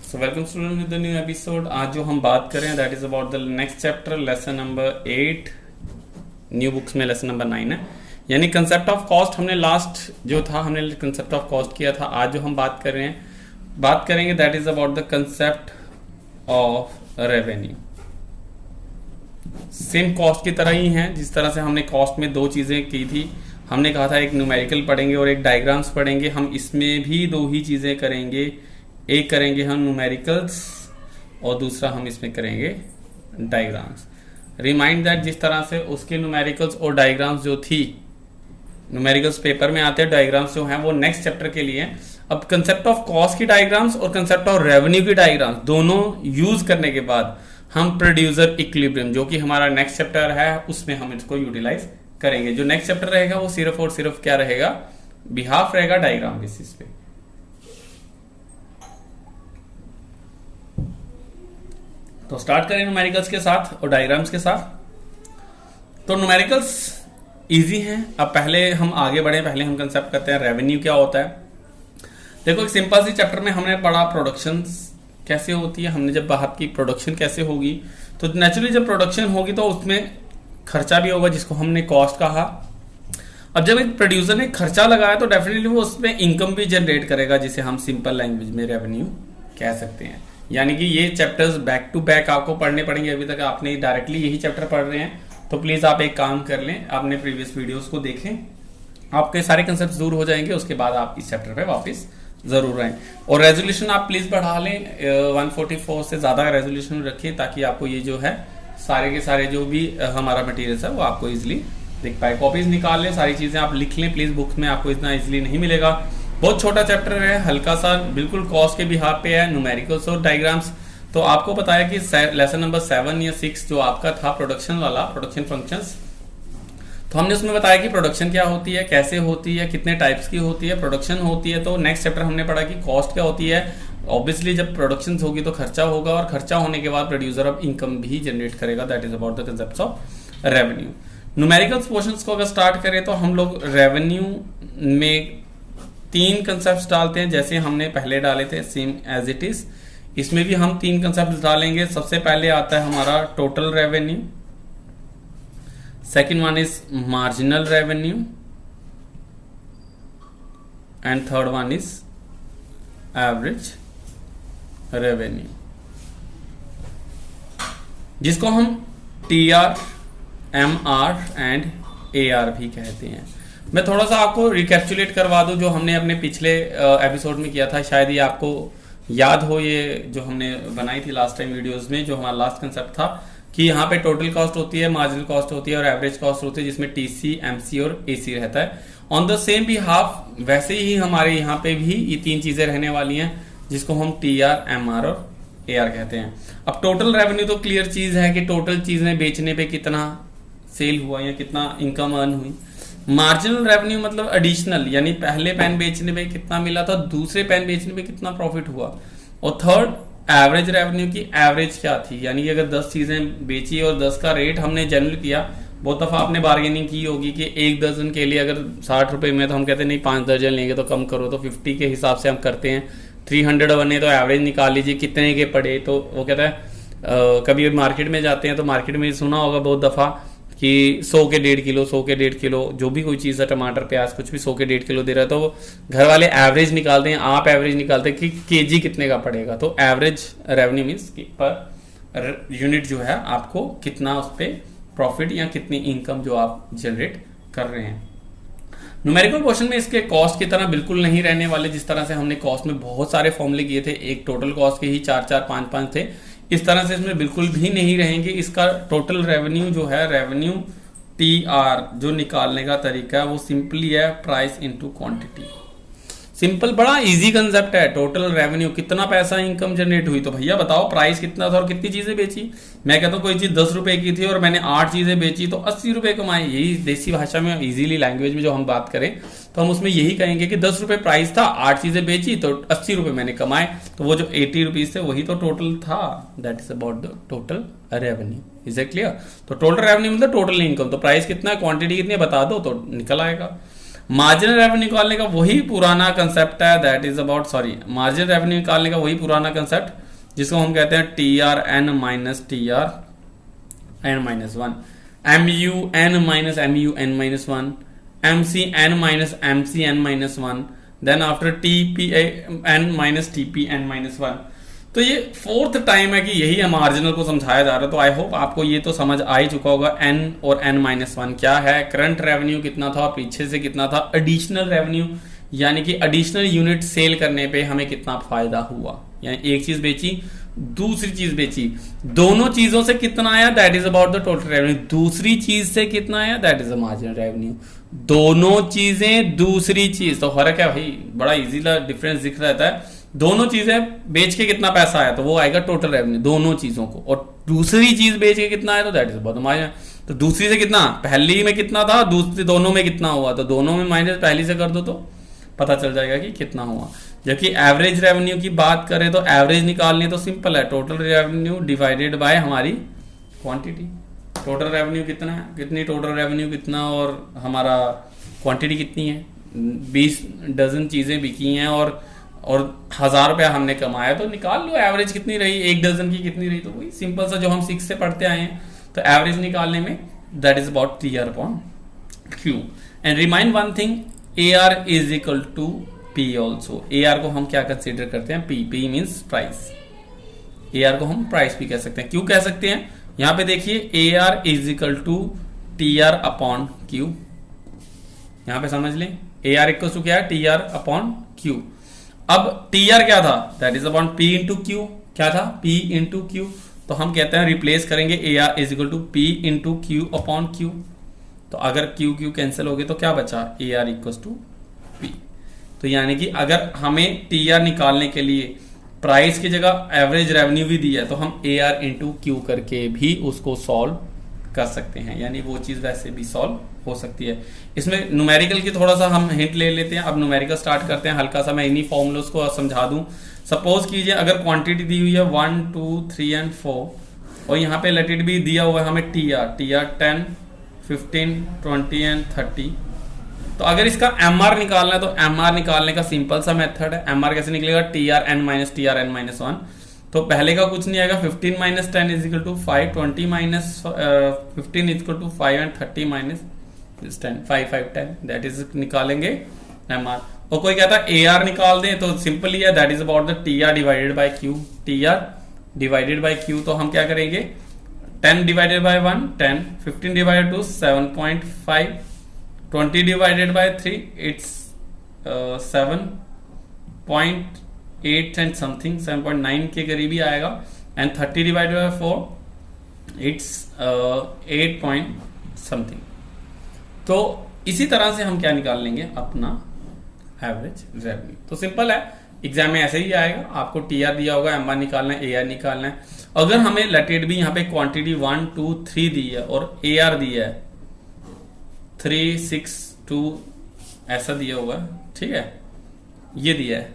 So welcome student with the new episode. आज जो हम बात करें that is about the next chapter, lesson number 8। New books में लेसन नंबर 9 है, यानी कंसेप्ट ऑफ कॉस्ट। हमने लास्ट जो था हमने कंसेप्ट ऑफ कॉस्ट किया था। आज जो हम बात कर रहे हैं बात करेंगे that is about the concept of revenue. Same cost की तरह ही है, जिस तरह से हमने कॉस्ट में दो चीजें की थी। हमने कहा था एक न्यूमेरिकल पढ़ेंगे और एक डायग्राम्स पढ़ेंगे। हम इसमें भी दो ही चीजें करेंगे, एक करेंगे हम न्यूमेरिकल्स और दूसरा हम इसमें करेंगे डायग्राम्स। रिमाइंड दैट जिस तरह से उसके न्यूमेरिकल्स और डायग्राम्स जो थी, न्यूमेरिकल्स पेपर में आते हैं, डायग्राम्स जो हैं वो नेक्स्ट चैप्टर के लिए हैं। अब कंसेप्ट ऑफ कॉस्ट की डायग्राम्स और कंसेप्ट ऑफ रेवेन्यू की डायग्राम्स दोनों यूज करने के बाद हम प्रोड्यूसर इक्विलिब्रियम जो कि हमारा नेक्स्ट चैप्टर है उसमें हम इसको यूटिलाइज करेंगे। जो नेक्स्ट चैप्टर रहेगा वो सिर्फ और सिर्फ क्या रहेगा, बिहाफ रहेगा डायग्राम बेसिस पे। तो स्टार्ट करें न्यूमेरिकल्स के साथ और डायग्राम्स के साथ। तो न्यूमेरिकल्स इजी हैं। अब पहले हम आगे बढ़े, पहले हम कंसेप्ट करते हैं रेवेन्यू क्या होता है। देखो एक सिंपल सी चैप्टर में हमने पढ़ा प्रोडक्शन कैसे होती है। हमने जब बात की प्रोडक्शन कैसे होगी, तो नेचुरली जब प्रोडक्शन होगी तो उसमें खर्चा भी होगा जिसको हमने कॉस्ट कहा। अब जब एक प्रोड्यूसर ने खर्चा लगाया तो डेफिनेटली वो उसमें इनकम भी जनरेट करेगा, जिसे हम सिंपल लैंग्वेज में रेवेन्यू कह सकते हैं। यानी कि ये चैप्टर्स बैक टू बैक आपको पढ़ने पड़ेंगे। अभी तक आपने डायरेक्टली यही चैप्टर पढ़ रहे हैं तो प्लीज आप एक काम कर लें, आपने प्रीवियस वीडियोस को देखें, आपके सारे कंसेप्ट दूर हो जाएंगे। उसके बाद आप इस चैप्टर पे वापस जरूर आए और रेजोल्यूशन आप प्लीज बढ़ा लें, 144 से ज्यादा रेजोल्यूशन रखें ताकि आपको ये जो है सारे के सारे जो भी हमारा मटेरियल है वो आपको इजिली दिख पाए। कॉपीज निकाल लें, सारी चीजें आप लिख लें प्लीज। बुक्स में आपको इतना इजिली नहीं मिलेगा, बहुत छोटा चैप्टर है, हल्का सा, बिल्कुल कॉस्ट के बिहाफ पे है, न्यूमेरिकल्स और डायग्राम्स। तो आपको बताया कि लेसन नंबर 7 या 6 जो आपका था प्रोडक्शन वाला, प्रोडक्शन फंक्शंस, तो हमने उसमें बताया कि प्रोडक्शन क्या होती है, कैसे होती है, कितने टाइप्स की होती है प्रोडक्शन होती है। तो नेक्स्ट चैप्टर हमने पढ़ा कि कॉस्ट क्या होती है। ऑब्वियसली जब प्रोडक्शन होगी तो खर्चा होगा और खर्चा होने के बाद प्रोड्यूसर अब इनकम भी जनरेट करेगा। That is about the concept of revenue. Numericals portions को अगर स्टार्ट करें तो हम लोग रेवेन्यू में 3 कंसेप्ट डालते हैं जैसे हमने पहले डाले थे, सेम एज इट इज। इसमें भी हम 3 कंसेप्ट डालेंगे। सबसे पहले आता है हमारा total revenue, second one is marginal revenue and third one is average revenue, जिसको हम TR, MR एंड AR भी कहते हैं। मैं थोड़ा सा आपको रिकैप्चुलेट करवा दूं जो हमने अपने पिछले एपिसोड में किया था, शायद ये आपको याद हो, ये जो हमने बनाई थी लास्ट टाइम वीडियोस में, जो हमारा लास्ट कंसेप्ट था कि यहाँ पे टोटल कॉस्ट होती है, मार्जिनल कॉस्ट होती है और एवरेज कॉस्ट होती है, जिसमें TC, MC और AC रहता है। ऑन द सेम भी हाफ वैसे ही हमारे यहाँ पे भी ये 3 चीजें रहने वाली हैं जिसको हम TR, MR और AR कहते हैं। अब टोटल रेवेन्यू तो क्लियर चीज है कि टोटल चीजें बेचने पे कितना सेल हुआ या कितना इनकम अर्न हुई। मार्जिनल रेवेन्यू मतलब एडिशनल, यानी पहले पेन बेचने पे कितना मिला था, दूसरे पेन बेचने पे कितना प्रॉफिट हुआ। और थर्ड एवरेज रेवेन्यू की एवरेज क्या थी, यानी कि अगर 10 चीजें बेची और 10 का रेट हमने जनरल किया। बहुत दफा आपने बार्गेनिंग की होगी कि एक दर्जन के लिए अगर 60 रुपए में, तो हम कहते हैं नहीं 5 दर्जन लेंगे तो कम करो, तो 50 के हिसाब से हम करते हैं। 300 बने तो एवरेज निकाल लीजिए कितने के पड़े। तो वो कहता है कभी मार्केट में जाते हैं तो मार्केट में सुना होगा बहुत दफा कि 100 के 1.5 किलो, 100 के 1.5 किलो जो भी कोई चीज़ है, टमाटर प्याज कुछ भी 100 के 1.5 किलो दे रहा है, तो घर वाले एवरेज निकालते हैं, आप एवरेज निकालते हैं कि केजी कितने का पड़ेगा। तो average revenue means per unit जो है आपको कितना उस पर प्रॉफिट या कितनी इनकम जो आप जनरेट कर रहे हैं। न्यूमेरिकल पोर्शन में इसके कॉस्ट की तरह बिल्कुल नहीं रहने वाले। जिस तरह से हमने कॉस्ट में बहुत सारे फॉर्मूले किए थे, एक टोटल कॉस्ट के ही 4-4, 5-5 थे, इस तरह से इसमें बिल्कुल भी नहीं रहेंगे। इसका टोटल रेवेन्यू जो है, रेवेन्यू TR जो निकालने का तरीका है वो सिंपली है प्राइस इनटू क्वांटिटी। सिंपल, बड़ा इजी कंसेप्ट है। टोटल रेवेन्यू कितना पैसा इनकम जनरेट हुई, तो भैया बताओ प्राइस कितना था और कितनी चीजें बेची। मैं कहता हूँ कोई चीज 10 रुपए की थी और मैंने 8 चीजें बेची तो 80 रुपए कमाए। यही देसी भाषा में, इजीली लैंग्वेज में जो हम बात करें तो हम उसमें यही कहेंगे कि 10 रुपए प्राइस था, 8 चीजें बेची तो 80 रुपए मैंने कमाए। तो वो जो 80 रुपीज थे वही तो टोटल था। That is about the total revenue. Is it clear? तो टोटल रेवेन्यू मतलब टोटल इनकम। तो प्राइस कितना है, क्वांटिटी कितनी है बता दो तो निकल आएगा। मार्जिनल रेवेन्यू निकालने का वही पुराना कंसेप्ट है, that is about, sorry, marginal revenue निकालने का वही पुराना कंसेप्ट जिसको हम कहते हैं T R N minus T R N minus one, M U N minus M U N minus one, M C N minus M C N minus one, then after T P N minus T P N minus one. तो ये fourth time है कि यही है marginal को समझाया जा रहा है। तो आई होप आपको ये तो समझ आ ही चुका होगा एन और एन माइनस वन क्या है, करंट रेवेन्यू कितना था, पीछे से कितना था, एडिशनल रेवेन्यू यानी कि एडिशनल यूनिट सेल करने पे हमें कितना फायदा हुआ, यानी एक चीज बेची दूसरी चीज बेची, दोनों चीजों से कितना आया, that is about the total revenue. दूसरी चीज से कितना आया, that is the marginal revenue. दोनों चीजें दूसरी चीज, तो फर्क है भाई, बड़ा इजी डिफरेंस दिख रहता है। दोनों चीजें बेच के कितना पैसा आया तो वो आएगा टोटल रेवेन्यू दोनों चीजों को, और दूसरी चीज बेच के कितना आया तो दैट इज अबाउट मार्जिन। तो दूसरी से कितना, पहली में कितना था, दूसरी दोनों में कितना हुआ, तो दोनों में माइनस पहली से कर दो तो पता चल जाएगा कि कितना हुआ। जबकि एवरेज रेवेन्यू की बात करें तो एवरेज निकालनी तो सिंपल है, टोटल रेवेन्यू डिवाइडेड बाय हमारी क्वांटिटी। टोटल रेवेन्यू कितना है, कितनी टोटल रेवेन्यू कितना, और हमारा क्वांटिटी कितनी है, 20 डजन चीजें बिकी हैं और 1000 रुपया हमने कमाया, तो निकाल लो एवरेज कितनी रही, एक डजन की कितनी रही। तो वही सिंपल सा जो हम 6 से पढ़ते आए हैं, तो एवरेज निकालने में that is about T R upon Q. And remind one thing, A R is equal to P also. A R को हम क्या कंसिडर करते हैं, P, P means price. A R को हम प्राइस भी कह सकते हैं। क्यों कह सकते हैं, यहां पे देखिए A R is equal to T R upon Q, यहां पे समझ लें ए आर इक्वल टू क्या है, टी आर अपॉन क्यू। अब टी आर क्या था, that is upon P into Q, क्या था, पी इंटू क्यू। तो हम कहते हैं रिप्लेस करेंगे A R is equal to P into Q upon Q. तो अगर क्यू क्यू कैंसिल हो गए तो क्या बचा, A R equal to P. तो यानी कि अगर हमें टी आर निकालने के लिए प्राइस की जगह एवरेज रेवेन्यू भी दिया है तो हम ए आर इंटू क्यू करके भी उसको सॉल्व कर सकते हैं, यानी वो चीज वैसे भी सॉल्व हो सकती है। इसमें न्यूमेरिकल की थोड़ा सा हम हिंट ले लेते हैं। अब न्यूमेरिकल स्टार्ट करते हैं हल्का सा, मैं इन्हीं फॉर्मूलोस को समझा दूं। सपोज कीजिए अगर क्वांटिटी दी हुई है 1 2 3 एंड 4 और यहाँ पे लेट इट भी दिया हुआ है हमें टी आर 10 15 20 एंड 30। तो अगर इसका एम आर निकालना है तो एम आर निकालने का सिंपल सा मेथड है। एम आर कैसे निकलेगा, टी आर एन माइनस 1। तो पहले का कुछ नहीं आएगा, 15 minus 10 is equal to 5, 20 minus 15 is equal to 5 and 30 minus 10, 5 5 10, that is निकालेंगे एम आर। और कोई कहता है ए आर निकाल दें तो सिंपल ही है, that is about the T R divided by Q. T R divided by Q, तो हम क्या करेंगे, 10 divided by 1 10, 15 divided to 7.5, 20 divided by 3 it's 7.8 and something, 7.9 के करीब ही आएगा। And 30 divided by 4 it's 8 point something. तो इसी तरह से हम क्या निकाल लेंगे, अपना एवरेज रेवेन्यू। तो सिंपल है, एग्जाम में ऐसे ही आएगा, आपको टी आर दिया होगा, एम आर निकालना है, ए आर निकालना है। अगर हमें लेटेड भी यहाँ पे क्वांटिटी 1 2 3 दी है और ए आर दिया है 3 6 2 ऐसा दिया हुआ है, ठीक है, ये दिया है,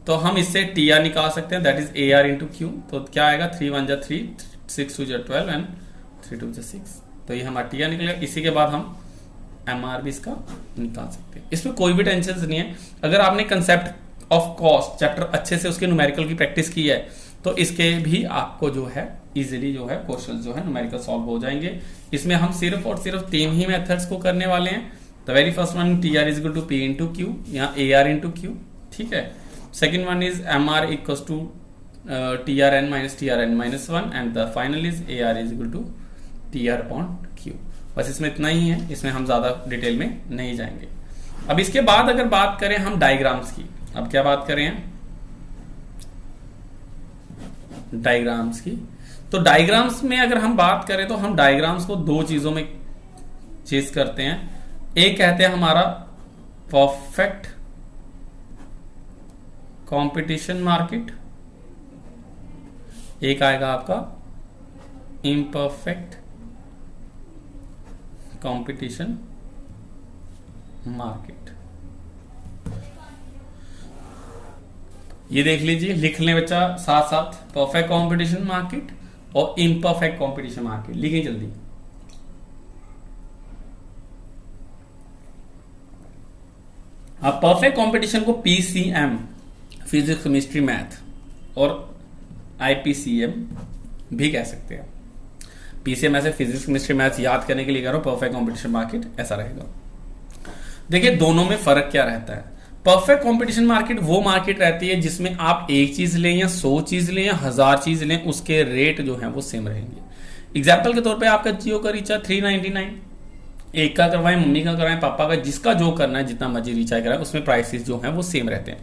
तो हम इससे टी आर निकाल सकते हैं, that is A R into Q. तो क्या आएगा, 3 1 3, 6 2 12 एंड 3 2 6। तो ये हमारा टी आर निकलेगा। इसी के बाद हम एम आर भी इसका निकाल सकते हैं। इसमें कोई भी टेंशन नहीं है। अगर आपने कंसेप्ट ऑफ कॉस्ट चैप्टर अच्छे से उसके न्यूमेरिकल की प्रैक्टिस की है तो इसके भी आपको जो है इजीली जो है क्वेश्चन जो है न्यूमेरिकल सॉल्व हो जाएंगे। इसमें हम सिर्फ और सिर्फ 3 ही मेथड्स को करने वाले हैं। The very first one, T R is equal to P into Q, यहाँ ए आर इंटू क्यू, ठीक है। Second one is M R equal to T R N minus 1 and the final is A R is equal to T R upon Q. बस इसमें इतना ही है, इसमें हम ज्यादा डिटेल में नहीं जाएंगे। अब इसके बाद अगर बात करें हम डायग्राम्स की, अब क्या बात करें, डायग्राम्स की। तो डायग्राम्स में अगर हम बात करें तो हम डायग्राम्स को 2 चीजों में चेस करते हैं। एक कहते हैं हमारा परफेक्ट कंपटीशन मार्केट, एक आएगा आपका इम्परफेक्ट कंपटीशन मार्केट। ये देख लीजिए, लिख लें बच्चा साथ साथ, परफेक्ट कंपटीशन मार्केट और इम्परफेक्ट कंपटीशन मार्केट, लिखें जल्दी। आप परफेक्ट कंपटीशन को पीसीएम, फिजिक्स केमिस्ट्री मैथ, और आईपीसीएम भी कह सकते हैं। पीसीएम ऐसे फिजिक्स केमिस्ट्री मैथ याद करने के लिए कह रहा हूं, परफेक्ट कंपटीशन मार्केट ऐसा रहेगा। देखिए दोनों में फर्क क्या रहता है। परफेक्ट कंपटीशन मार्केट वो मार्केट रहती है जिसमें आप एक चीज लें या 100 चीज लें या 1000 चीज लें, उसके रेट जो है वो सेम रहेंगे। एग्जाम्पल के तौर पे आपका जियो का रिचार्ज 399, एक का करवाएं, मम्मी का करवाएं, पापा का, जिसका जो करना है, जितना मर्जी रिचार्ज कराएं, उसमें प्राइसेस जो हैं वो सेम रहते हैं।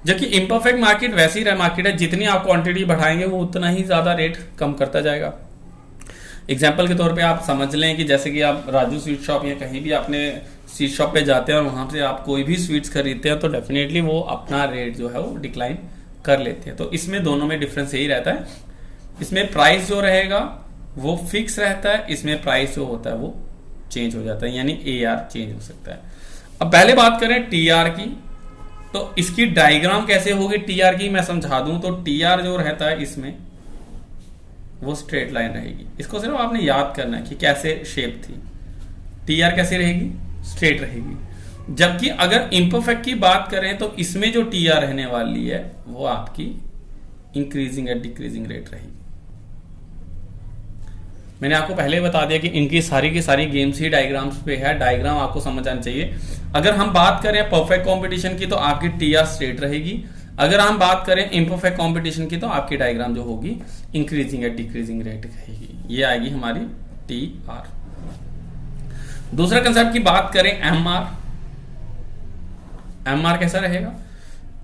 जबकि इम्परफेक्ट मार्केट वैसी मार्केट है, जितनी आप क्वांटिटी बढ़ाएंगे वो उतना ही ज्यादा रेट कम करता जाएगा। एग्जाम्पल के तौर पे आप समझ लें कि जैसे कि आप राजू स्वीट शॉप या कहीं भी अपने स्वीट शॉप पे जाते हैं और वहां से आप कोई भी स्वीट्स खरीदते हैं, तो डेफिनेटली वो अपना रेट जो है वो डिक्लाइन कर लेते हैं। तो इसमें दोनों में डिफरेंस यही रहता है, इसमें प्राइस जो रहेगा वो फिक्स रहता है, इसमें प्राइस जो होता है वो चेंज हो जाता है, यानी AR चेंज हो सकता है। अब पहले बात करें TR की, तो इसकी डायग्राम कैसे होगी TR की मैं समझा दूं। तो TR जो रहता है इसमें वो स्ट्रेट लाइन रहेगी, इसको सिर्फ आपने याद करना है कि कैसे शेप थी। TR कैसे रहेगी, स्ट्रेट रहेगी। जबकि अगर इम्परफेक्ट की बात करें तो इसमें जो TR रहने वाली है वो आपकी इंक्रीजिंग या डिक्रीजिंग रेट रहेगी। मैंने आपको पहले ही बता दिया कि इनकी सारी की सारी गेम्स ही डायग्राम्स पे है, डायग्राम आपको समझ आना चाहिए। अगर हम बात करें परफेक्ट कंपटीशन की तो आपकी TR स्ट्रेट रहेगी, अगर हम बात करें इम्परफेक्ट कंपटीशन की तो आपकी डायग्राम जो होगी इंक्रीजिंग या डिक्रीजिंग रेट रहेगी, ये आएगी हमारी TR। दूसरा कंसेप्ट की बात करें MR कैसा रहेगा,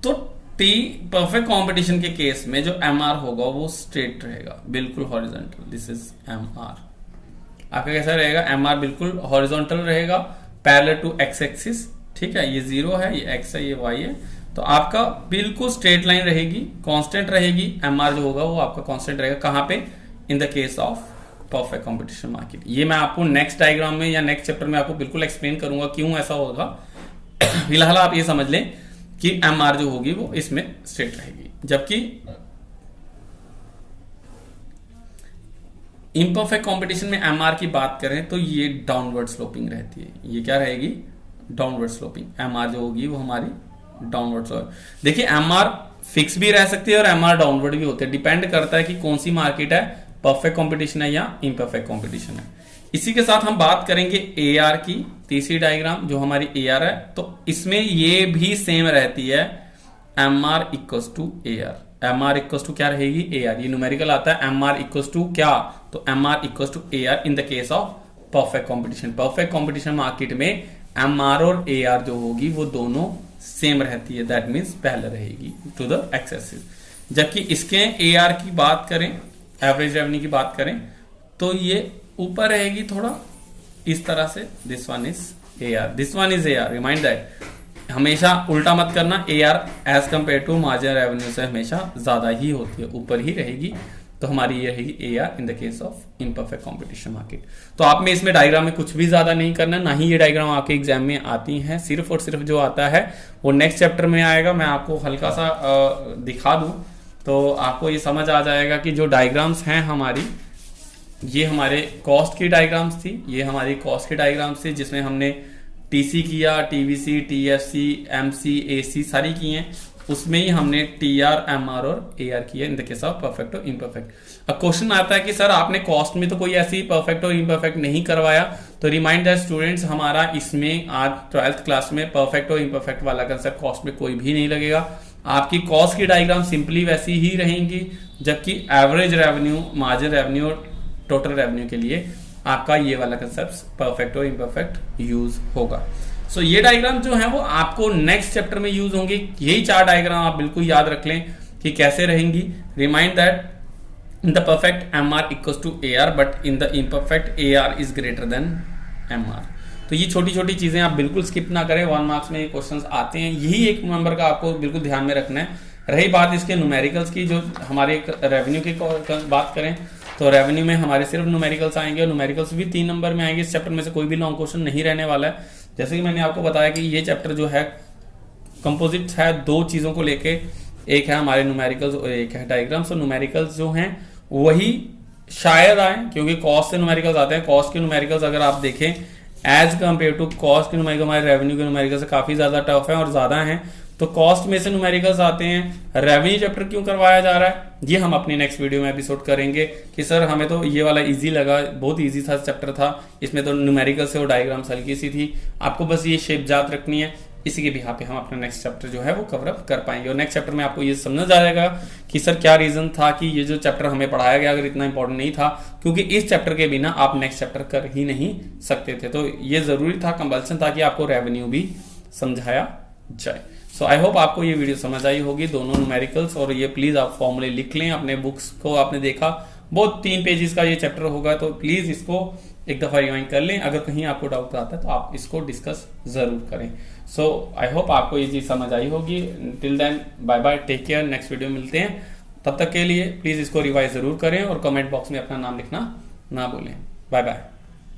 तो परफेक्ट कंपटीशन के केस में जो MR होगा वो स्ट्रेट रहेगा, बिल्कुल हॉरिजॉन्टल। This is MR। आपका कैसा रहेगा, MR बिल्कुल हॉरिजॉन्टल रहेगा, पैरेलल टू एक्स एक्सिस, ठीक है। ये 0 है, ये x है, ये y है, तो आपका बिल्कुल स्ट्रेट लाइन रहेगी, कांस्टेंट रहेगी। MR जो होगा वो आपका कांस्टेंट रहेगा, कहां पे, इन the case of perfect competition market. ये मैं आपको नेक्स्ट डायग्राम में या नेक्स्ट चैप्टर में आपको बिल्कुल एक्सप्लेन करूंगा क्यों ऐसा होगा। फिलहाल आप ये समझ लें कि MR जो होगी वो इसमें स्ट्रेट रहेगी, जबकि इम्परफेक्ट कंपटीशन में MR की बात करें तो ये डाउनवर्ड स्लोपिंग रहती है। ये क्या रहेगी, डाउनवर्ड स्लोपिंग। MR जो होगी वो हमारी डाउनवर्ड स्लोपिंग। देखिए MR फिक्स भी रह सकती है और MR डाउनवर्ड भी होते हैं, डिपेंड करता है कि कौन सी मार्केट है, परफेक्ट कंपटीशन है या इम्परफेक्ट कंपटीशन है। इसी के साथ हम बात करेंगे AR की, तीसरी डायग्राम जो हमारी AR है, तो इसमें ये भी सेम रहती है, MR equals to AR। MR equals to क्या रहेगी, AR। ये न्यूमेरिकल आता है, MR इक्वल्स टू क्या, तो MR equals to AR in the case of perfect competition. Perfect competition market में MR और AR जो होगी वो दोनों सेम रहती है, दैट मीन्स पैरेलल रहेगी टू द एक्स एक्सिस। जबकि इसके AR की बात करें, एवरेज रेवेन्यू की बात करें, तो ये ऊपर रहेगी थोड़ा इस तरह से। This one is AR, this one is AR। Remind that हमेशा उल्टा मत करना, AR as compare to marginal revenue से हमेशा ज्यादा ही होती है, ऊपर ही रहेगी। तो हमारी ये रहेगी AR in the case of imperfect competition market. तो आप में इसमें डायग्राम में कुछ भी ज्यादा नहीं करना, ना ही ये डायग्राम आपके एग्जाम में आती हैं। सिर्फ और सिर्फ जो आता है वो नेक्स्ट चैप्टर में आएगा। मैं आपको हल्का सा दिखा दूं तो आपको ये समझ आ जाएगा कि जो डायग्राम्स हैं हमारी, ये हमारे कॉस्ट की डायग्राम्स थी, ये हमारी कॉस्ट की डायग्राम्स थी जिसमें हमने TC किया, TVC, TFC, MC, AC सारी की हैं। उसमें ही हमने TR, MR और AR किया इन द केस ऑफ परफेक्ट और इम्परफेक्ट। अब क्वेश्चन आता है कि सर आपने कॉस्ट में तो कोई ऐसी परफेक्ट और इम्परफेक्ट नहीं करवाया, तो रिमाइंड दैट स्टूडेंट्स हमारा इसमें आज 12th क्लास में परफेक्ट और इम्परफेक्ट वाला कंसेप्ट कॉस्ट में कोई भी नहीं लगेगा। आपकी कॉस्ट की डायग्राम सिंपली वैसी ही रहेंगी, जबकि एवरेज रेवेन्यू, मार्जिन रेवेन्यू और टोटल रेवेन्यू के लिए आपका ये वाला कंसेप्ट परफेक्ट और इम्परफेक्ट यूज होगा। सो ये डायग्राम जो है वो आपको नेक्स्ट चैप्टर में यूज होंगे। यही 4 डायग्राम आप बिल्कुल याद रख लें कि कैसे रहेंगी। Remind that in the perfect MR equals to AR, but in the imperfect AR is greater than MR। तो ये छोटी छोटी चीजें आप बिल्कुल स्किप ना करें, 1 मार्क्स में ये क्वेश्चंस आते हैं, यही एक नंबर का आपको बिल्कुल ध्यान में रखना है। रही बात इसके न्यूमेरिकल्स की, जो हमारे रेवेन्यू की बात करें तो रेवेन्यू में हमारे सिर्फ न्यूमेरिकल्स आएंगे और न्यूमेरिकल्स भी 3 नंबर में आएंगे। इस चैप्टर में से कोई भी लॉन्ग क्वेश्चन नहीं रहने वाला है। जैसे कि मैंने आपको बताया कि ये चैप्टर जो है कंपोजिट है 2 चीजों को लेके, एक है हमारे न्यूमेरिकल्स और एक है डायग्राम्स। और न्यूमेरिकल्स जो हैं वही शायद आए, क्योंकि कॉस्ट से न्यूमेरिकल्स आते हैं। कॉस्ट के न्यूमेरिकल्स अगर आप देखें एज कम्पेयर टू कॉस्ट के न्यूमेरिकल हमारे रेवेन्यू के न्यूमेरिकल से काफी ज्यादा टफ है और ज्यादा है। तो कॉस्ट में से न्यूमेरिकल्स आते हैं, रेवेन्यू चैप्टर क्यों करवाया जा रहा है ये हम अपनी नेक्स्ट वीडियो में एपिसोड करेंगे कि सर हमें तो ये वाला इजी लगा, बहुत इजी था चैप्टर था, इसमें तो न्यूमेरिकल से और डायग्राम्स हल्की सी थी, आपको बस ये शेप याद रखनी है। इसी के बिहाफ पे हम अपना नेक्स्ट चैप्टर जो है वो कवर अप कर पाएंगे और नेक्स्ट चैप्टर में आपको ये समझ आ जाएगा कि सर क्या रीजन था कि ये जो चैप्टर हमें पढ़ाया गया अगर इतना इंपॉर्टेंट नहीं था, क्योंकि इस चैप्टर के बिना आप नेक्स्ट चैप्टर कर ही नहीं सकते थे। तो ये जरूरी था, कंपल्सन था कि आपको रेवेन्यू भी समझाया जाए। सो आई होप आपको ये वीडियो समझ आई होगी, दोनों न्यूमेरिकल्स और ये प्लीज आप फॉर्मूले लिख लें अपने बुक्स को। आपने देखा बहुत 3 पेजेस का ये चैप्टर होगा, तो प्लीज इसको एक दफा रिवाइंड कर लें। अगर कहीं आपको डाउट आता है तो आप इसको डिस्कस जरूर करें। सो आई होप आपको ये चीज समझ आई होगी। Till then bye bye, take care, next video मिलते हैं। तब तक के लिए प्लीज इसको रिवाइज जरूर करें और कमेंट बॉक्स में अपना नाम लिखना ना भूलें। Bye bye.